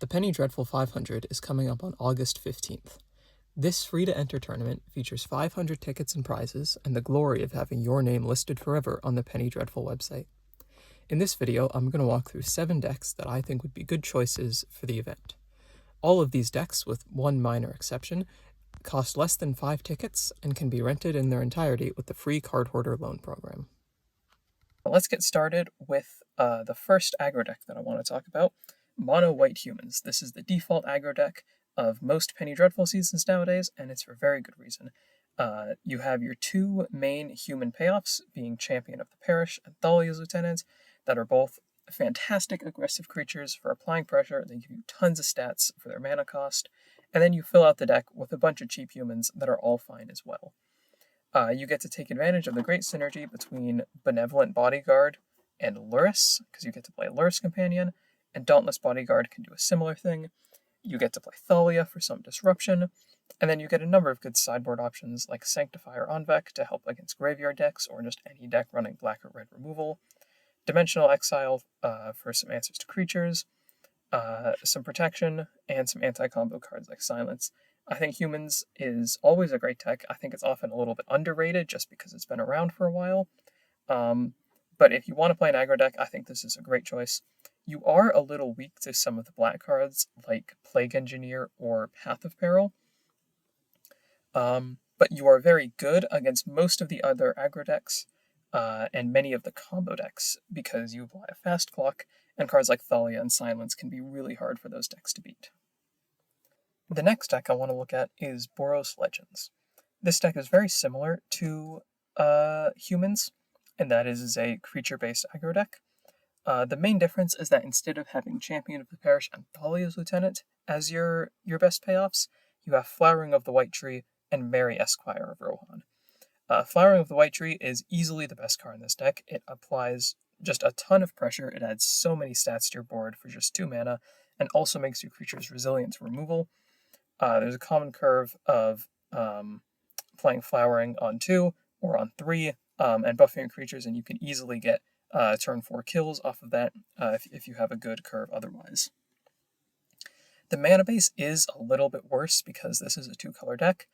The Penny Dreadful 500 is coming up on August 15th. This free-to-enter tournament features 500 tickets and prizes, and the glory of having your name listed forever on the Penny Dreadful website. In this video, I'm going to walk through 7 decks that I think would be good choices for the event. All of these decks, with one minor exception, cost less than 5 tickets and can be rented in their entirety with the free Card Hoarder loan program. Let's get started with the first aggro deck that I want to talk about, Mono White Humans. This is the default aggro deck of most Penny Dreadful seasons nowadays, and it's for very good reason. You have your 2 main human payoffs, being Champion of the Parish and Thalia's Lieutenant, that are both fantastic aggressive creatures for applying pressure. They give you tons of stats for their mana cost, and then you fill out the deck with a bunch of cheap humans that are all fine as well. You get to take advantage of the great synergy between Benevolent Bodyguard and Luris, because you get to play Luris Companion, and Dauntless Bodyguard can do a similar thing. You get to play Thalia for some disruption, and then you get a number of good sideboard options like Sanctifier Onvec to help against graveyard decks, or just any deck running black or red removal. Dimensional Exile for some answers to creatures, some protection, and some anti-combo cards like Silence. I think Humans is always a great deck. I think it's often a little bit underrated just because it's been around for a while. But if you want to play an aggro deck, I think this is a great choice. You are a little weak to some of the black cards like Plague Engineer or Path of Peril. But you are very good against most of the other aggro decks and many of the combo decks because you apply a fast clock, and cards like Thalia and Silence can be really hard for those decks to beat. The next deck I want to look at is Boros Legends. This deck is very similar to Humans, and that is a creature-based aggro deck. The main difference is that instead of having Champion of the Parish and Thalia's Lieutenant as your best payoffs, you have Flowering of the White Tree and Mary Esquire of Rohan. Flowering of the White Tree is easily the best card in this deck. It applies just a ton of pressure. It adds so many stats to your board for just 2 mana, and also makes your creatures resilient to removal. There's a common curve of playing Flowering on 2 or on 3 and buffing your creatures, and you can easily get turn 4 kills off of that if you have a good curve otherwise. The mana base is a little bit worse because this is a 2-color deck.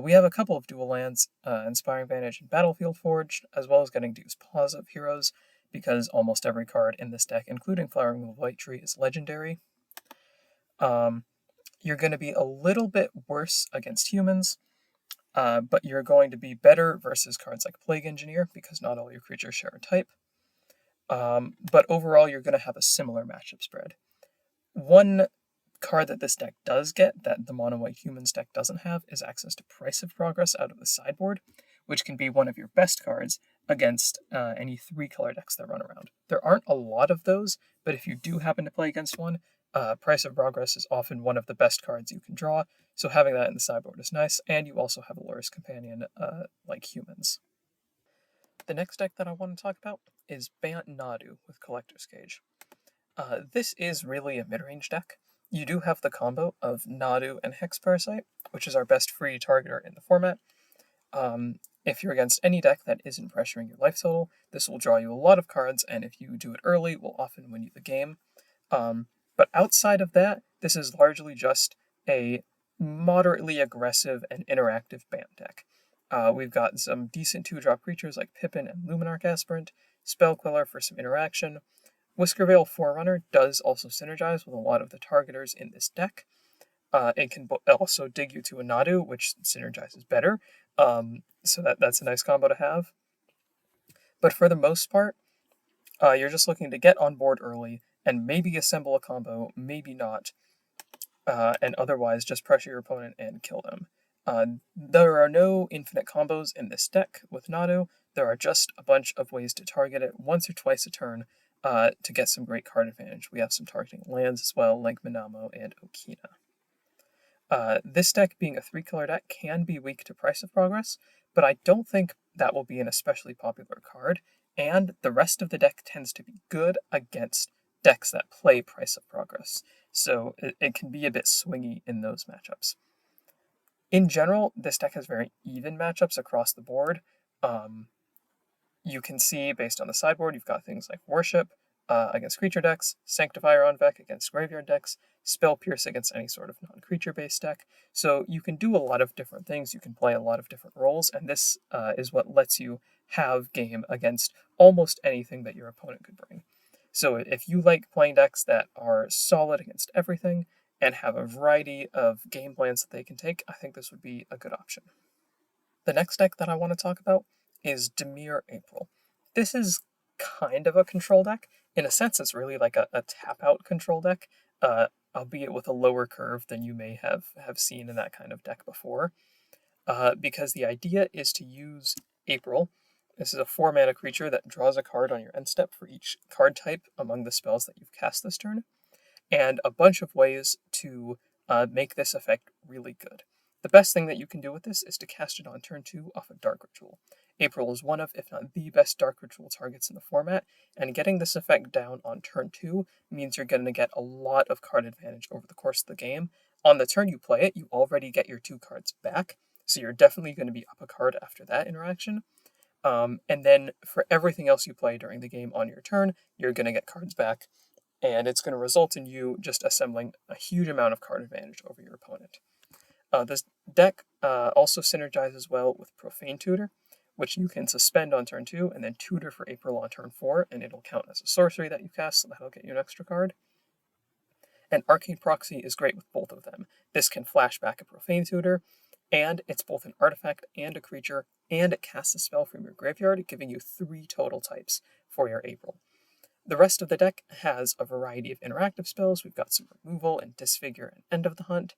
We have a couple of dual lands, Inspiring Vantage and Battlefield Forged, as well as getting to use Paws of Heroes, because almost every card in this deck, including Flowering of the White Tree, is legendary. You're going to be a little bit worse against Humans, but you're going to be better versus cards like Plague Engineer, because not all your creatures share a type. But overall, you're going to have a similar matchup spread. One card that this deck does get that the Mono White Humans deck doesn't have is access to Price of Progress out of the sideboard, which can be one of your best cards against any 3-color decks that run around. There aren't a lot of those, but if you do happen to play against one, Price of Progress is often one of the best cards you can draw, so having that in the sideboard is nice, and you also have a Luris Companion like Humans. The next deck that I want to talk about is Bant Nadu with Collector's Cage. This is really a mid-range deck. You do have the combo of Nadu and Hex Parasite, which is our best free targeter in the format. If you're against any deck that isn't pressuring your life total, this will draw you a lot of cards, and if you do it early, will often win you the game. But outside of that, this is largely just a moderately aggressive and interactive Bant deck. We've got some decent 2-drop creatures like Pippin and Luminarch Aspirant, Spellquiller for some interaction. Whiskerveil Forerunner does also synergize with a lot of the targeters in this deck. It can also dig you to a Nadu, which synergizes better, so that's a nice combo to have. But for the most part, you're just looking to get on board early and maybe assemble a combo, maybe not, and otherwise just pressure your opponent and kill them. There are no infinite combos in this deck with Nadu. There are just a bunch of ways to target it once or twice a turn to get some great card advantage. We have some targeting lands as well, like Minamo and Okina. This deck, being a 3-color deck, can be weak to Price of Progress, but I don't think that will be an especially popular card, and the rest of the deck tends to be good against decks that play Price of Progress, so it can be a bit swingy in those matchups. In general, this deck has very even matchups across the board. You can see, based on the sideboard, you've got things like Worship, against creature decks, Sanctifier on Vec against graveyard decks, Spell Pierce against any sort of non-creature based deck. So you can do a lot of different things, you can play a lot of different roles, and this is what lets you have game against almost anything that your opponent could bring. So if you like playing decks that are solid against everything and have a variety of game plans that they can take, I think this would be a good option. The next deck that I want to talk about is Dimir April. This is kind of a control deck. In a sense, it's really like a tap-out control deck, albeit with a lower curve than you may have seen in that kind of deck before. Because the idea is to use April. This is a 4-mana creature that draws a card on your end step for each card type among the spells that you've cast this turn, and a bunch of ways to make this effect really good. The best thing that you can do with this is to cast it on turn 2 off of Dark Ritual. April is one of, if not the best Dark Ritual targets in the format, and getting this effect down on turn 2 means you're going to get a lot of card advantage over the course of the game. On the turn you play it, you already get your 2 cards back, so you're definitely going to be up a card after that interaction. And then for everything else you play during the game on your turn, you're going to get cards back, and it's going to result in you just assembling a huge amount of card advantage over your opponent. This deck also synergizes well with Profane Tutor, which you can suspend on turn 2 and then tutor for April on turn 4, and it'll count as a sorcery that you cast, so that'll get you an extra card. And Arcane Proxy is great with both of them. This can flash back a Profane Tutor, and it's both an artifact and a creature, and it casts a spell from your graveyard, giving you 3 total types for your April. The rest of the deck has a variety of interactive spells. We've got some removal and disfigure and end of the hunt,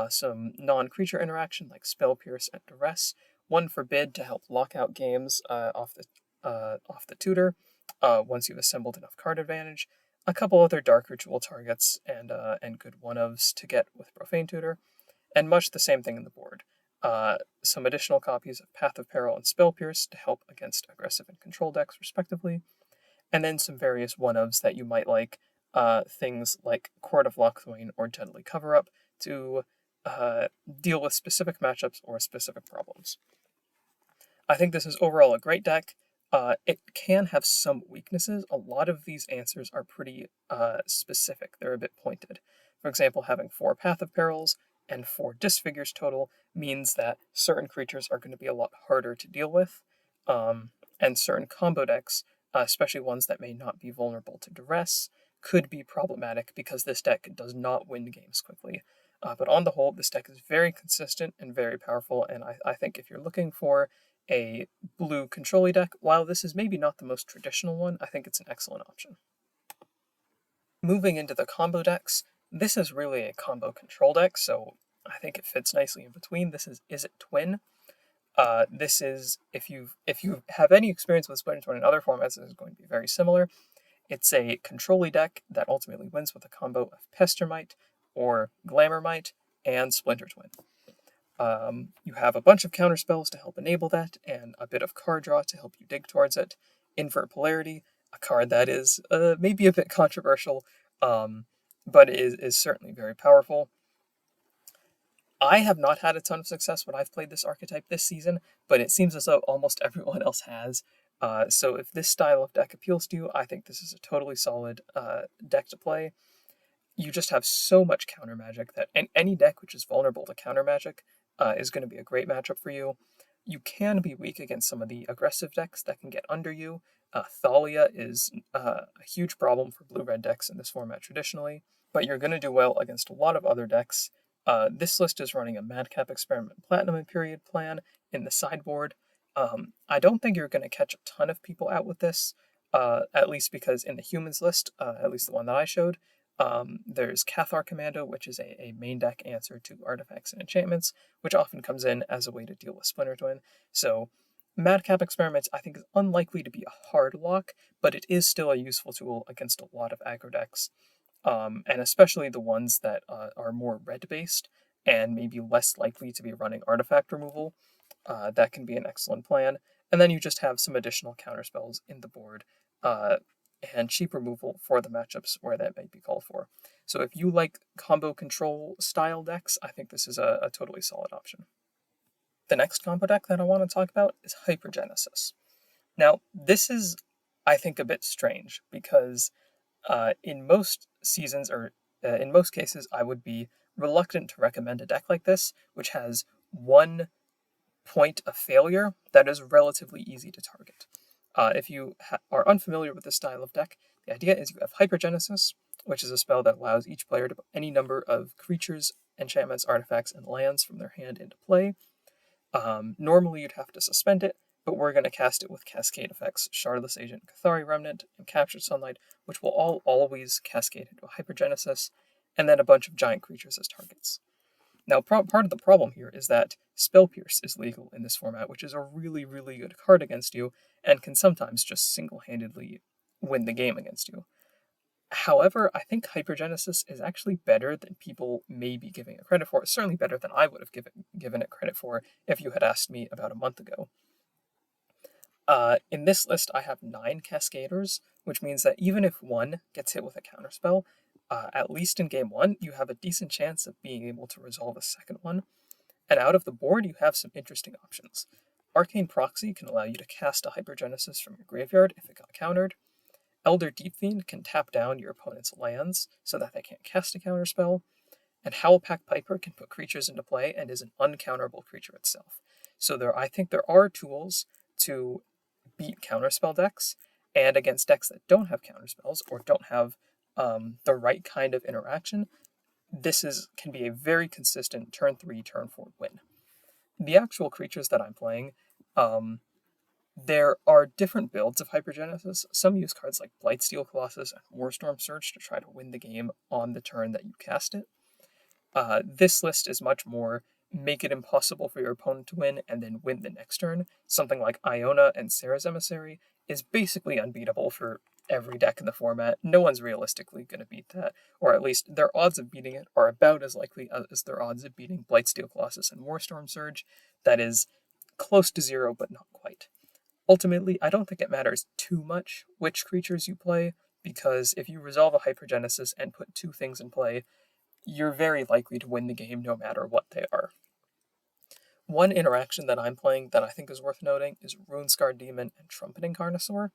some non-creature interaction like Spell Pierce and Duress, one forbid to help lock out games off the tutor once you've assembled enough card advantage, a couple other Dark Ritual targets, and good one-ofs to get with Profane Tutor, and much the same thing in the board. Some additional copies of Path of Peril and Spell Pierce to help against aggressive and control decks, respectively, and then some various one-ofs that you might like, things like Court of Lochthwain or Deadly Cover-Up to deal with specific matchups or specific problems. I think this is overall a great deck. It can have some weaknesses. A lot of these answers are pretty specific. They're a bit pointed. For example, having 4 Path of Perils and 4 Disfigures total means that certain creatures are going to be a lot harder to deal with, and certain combo decks, especially ones that may not be vulnerable to Duress, could be problematic because this deck does not win games quickly. But on the whole, this deck is very consistent and very powerful, and I think if you're looking for a blue control deck, while this is maybe not the most traditional one, I think it's an excellent option. Moving into the combo decks, this is really a combo control deck, so I think it fits nicely in between. This is Izzet Twin. This is, if you have any experience with Splinter Twin in other formats, this is going to be very similar. It's a control deck that ultimately wins with a combo of Pestermite or Glamourmite and Splinter Twin. You have a bunch of counter spells to help enable that, and a bit of card draw to help you dig towards it. Invert Polarity, a card that is maybe a bit controversial, but is certainly very powerful. I have not had a ton of success when I've played this archetype this season, but it seems as though almost everyone else has. So if this style of deck appeals to you, I think this is a totally solid deck to play. You just have so much counter magic that any deck which is vulnerable to counter magic is going to be a great matchup for you. You can be weak against some of the aggressive decks that can get under you. Thalia is a huge problem for blue-red decks in this format traditionally, but you're going to do well against a lot of other decks. This list is running a Madcap Experiment Platinum and Period plan in the sideboard. I don't think you're going to catch a ton of people out with this, at least because in the humans list, at least the one that I showed, there's Cathar Commando, which is a main deck answer to artifacts and enchantments, which often comes in as a way to deal with Splinter Twin. So Madcap Experiments, I think, is unlikely to be a hard lock, but it is still a useful tool against a lot of aggro decks, and especially the ones that are more red-based and maybe less likely to be running artifact removal. That can be an excellent plan. And then you just have some additional counterspells in the board, and cheap removal for the matchups where that might be called for. So if you like combo control style decks, I think this is a totally solid option. The next combo deck that I want to talk about is Hypergenesis. Now, this is, I think, a bit strange because In most seasons, or in most cases, I would be reluctant to recommend a deck like this, which has one point of failure that is relatively easy to target. If you are unfamiliar with this style of deck, the idea is you have Hypergenesis, which is a spell that allows each player to put any number of creatures, enchantments, artifacts, and lands from their hand into play. Normally you'd have to suspend it, but we're going to cast it with Cascade effects, Shardless Agent, Cathari Remnant, and Captured Sunlight, which will all always cascade into a Hypergenesis, and then a bunch of giant creatures as targets. Now, part of the problem here is that Spell Pierce is legal in this format, which is a really, really good card against you, and can sometimes just single-handedly win the game against you. However, I think Hypergenesis is actually better than people may be giving it credit for. It's certainly better than I would have given it credit for if you had asked me about a month ago. In this list, I have 9 Cascaders, which means that even if one gets hit with a counterspell, at least in game 1, you have a decent chance of being able to resolve a second one. And out of the board, you have some interesting options. Arcane Proxy can allow you to cast a Hypergenesis from your graveyard if it got countered. Elder Deep Fiend can tap down your opponent's lands so that they can't cast a counterspell. And Howlpack Piper can put creatures into play and is an uncounterable creature itself. So I think there are tools to beat counterspell decks, and against decks that don't have counterspells or don't have the right kind of interaction, this can be a very consistent turn 3, turn 4 win. The actual creatures that I'm playing, there are different builds of Hypergenesis. Some use cards like Blightsteel Colossus and Warstorm Surge to try to win the game on the turn that you cast it. This list is much more make it impossible for your opponent to win and then win the next turn. Something like Iona and Sarah's Emissary is basically unbeatable for every deck in the format. No one's realistically going to beat that, or at least their odds of beating it are about as likely as their odds of beating Blightsteel Colossus and Warstorm Surge. That is close to 0, but not quite. Ultimately, I don't think it matters too much which creatures you play, because if you resolve a Hypergenesis and put 2 things in play, you're very likely to win the game no matter what they are. One interaction that I'm playing that I think is worth noting is Runescarred Demon and Trumpeting Carnosaur.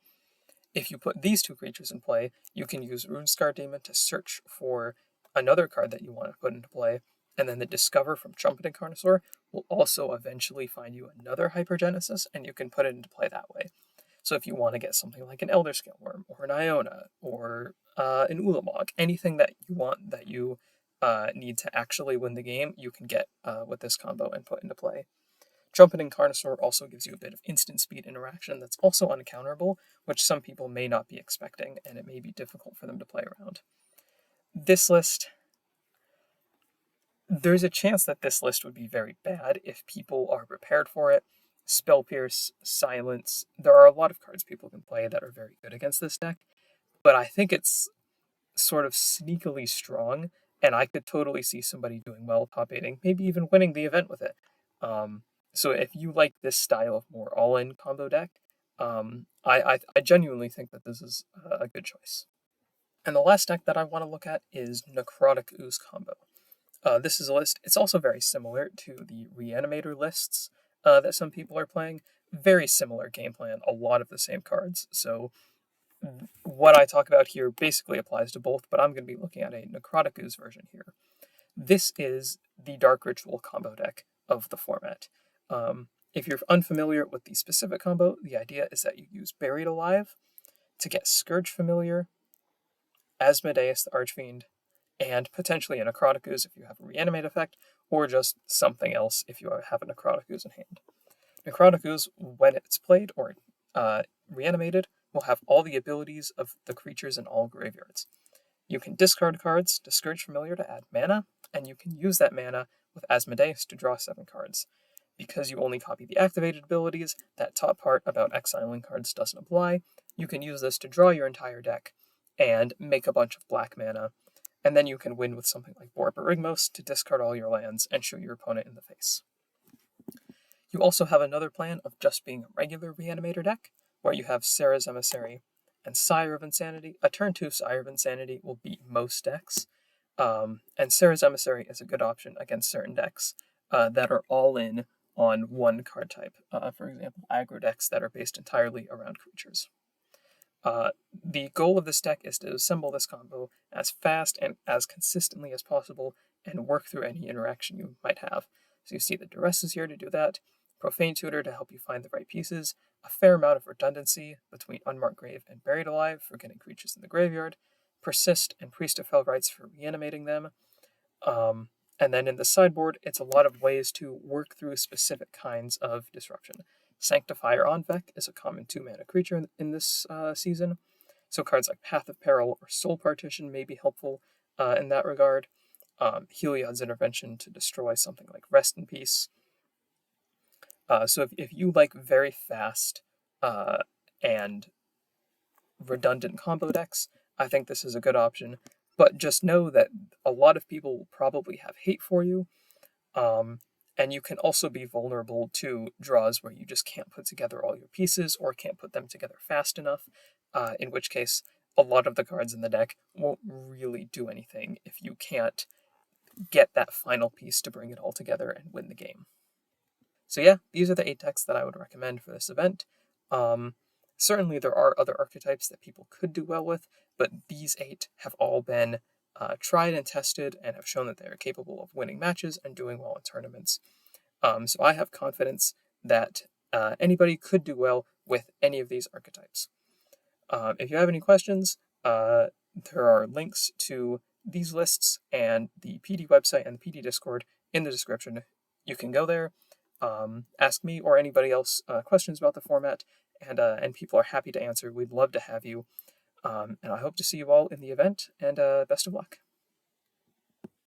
If you put these 2 creatures in play, you can use Runescarred Demon to search for another card that you want to put into play, and then the Discover from Trumpeting Carnosaur will also eventually find you another Hypergenesis, and you can put it into play that way. So if you want to get something like an Elder Scale Worm, or an Iona, or an Ulamog, anything that you want that you need to actually win the game, you can get with this combo and put into play. Trumpeting Carnosaur also gives you a bit of instant speed interaction that's also uncounterable, which some people may not be expecting, and it may be difficult for them to play around. This list, there's a chance that this list would be very bad if people are prepared for it. Spell Pierce, Silence, there are a lot of cards people can play that are very good against this deck, but I think it's sort of sneakily strong, and I could totally see somebody doing well top 8ing, maybe even winning the event with it. So if you like this style of more all-in combo deck, I genuinely think that this is a good choice. And the last deck that I want to look at is Necrotic Ooze combo. This is a list, it's also very similar to the Reanimator lists that some people are playing. Very similar game plan, a lot of the same cards. So what I talk about here basically applies to both, but I'm going to be looking at a Necrotic Ooze version here. This is the Dark Ritual combo deck of the format. If you're unfamiliar with the specific combo, the idea is that you use Buried Alive to get Scourge Familiar, Asmodeus the Archfiend, and potentially a Necrotic Ooze if you have a Reanimate effect, or just something else if you have a Necrotic Ooze in hand. Necrotic Ooze, when it's played or reanimated, will have all the abilities of the creatures in all graveyards. You can discard cards to Scourge Familiar to add mana, and you can use that mana with Asmodeus to draw 7 cards. Because you only copy the activated abilities, that top part about exiling cards doesn't apply. You can use this to draw your entire deck and make a bunch of black mana, and then you can win with something like Borborygmos to discard all your lands and shoot your opponent in the face. You also have another plan of just being a regular Reanimator deck, where you have Sarah's Emissary and Sire of Insanity. A turn 2 Sire of Insanity will beat most decks, and Sarah's Emissary is a good option against certain decks that are all in on one card type. For example, aggro decks that are based entirely around creatures. The goal of this deck is to assemble this combo as fast and as consistently as possible and work through any interaction you might have. So you see the Duress is here to do that, Profane Tutor to help you find the right pieces, a fair amount of redundancy between Unmarked Grave and Buried Alive for getting creatures in the graveyard, Persist and Priest of Fell Rites for reanimating them. And then in the sideboard, it's a lot of ways to work through specific kinds of disruption. Sanctifier on Vec is a common 2-mana creature in this season, so cards like Path of Peril or Soul Partition may be helpful in that regard. Heliod's Intervention to destroy something like Rest in Peace. So if you like very fast and redundant combo decks, I think this is a good option. But just know that a lot of people will probably have hate for you, and you can also be vulnerable to draws where you just can't put together all your pieces or can't put them together fast enough, in which case a lot of the cards in the deck won't really do anything if you can't get that final piece to bring it all together and win the game. So yeah, these are the 8 decks that I would recommend for this event. Certainly there are other archetypes that people could do well with, but these 8 have all been tried and tested and have shown that they are capable of winning matches and doing well in tournaments. So I have confidence that anybody could do well with any of these archetypes. If you have any questions, there are links to these lists and the PD website and the PD Discord in the description. You can go there, ask me or anybody else questions about the format, and people are happy to answer. We'd love to have you, and I hope to see you all in the event, and best of luck.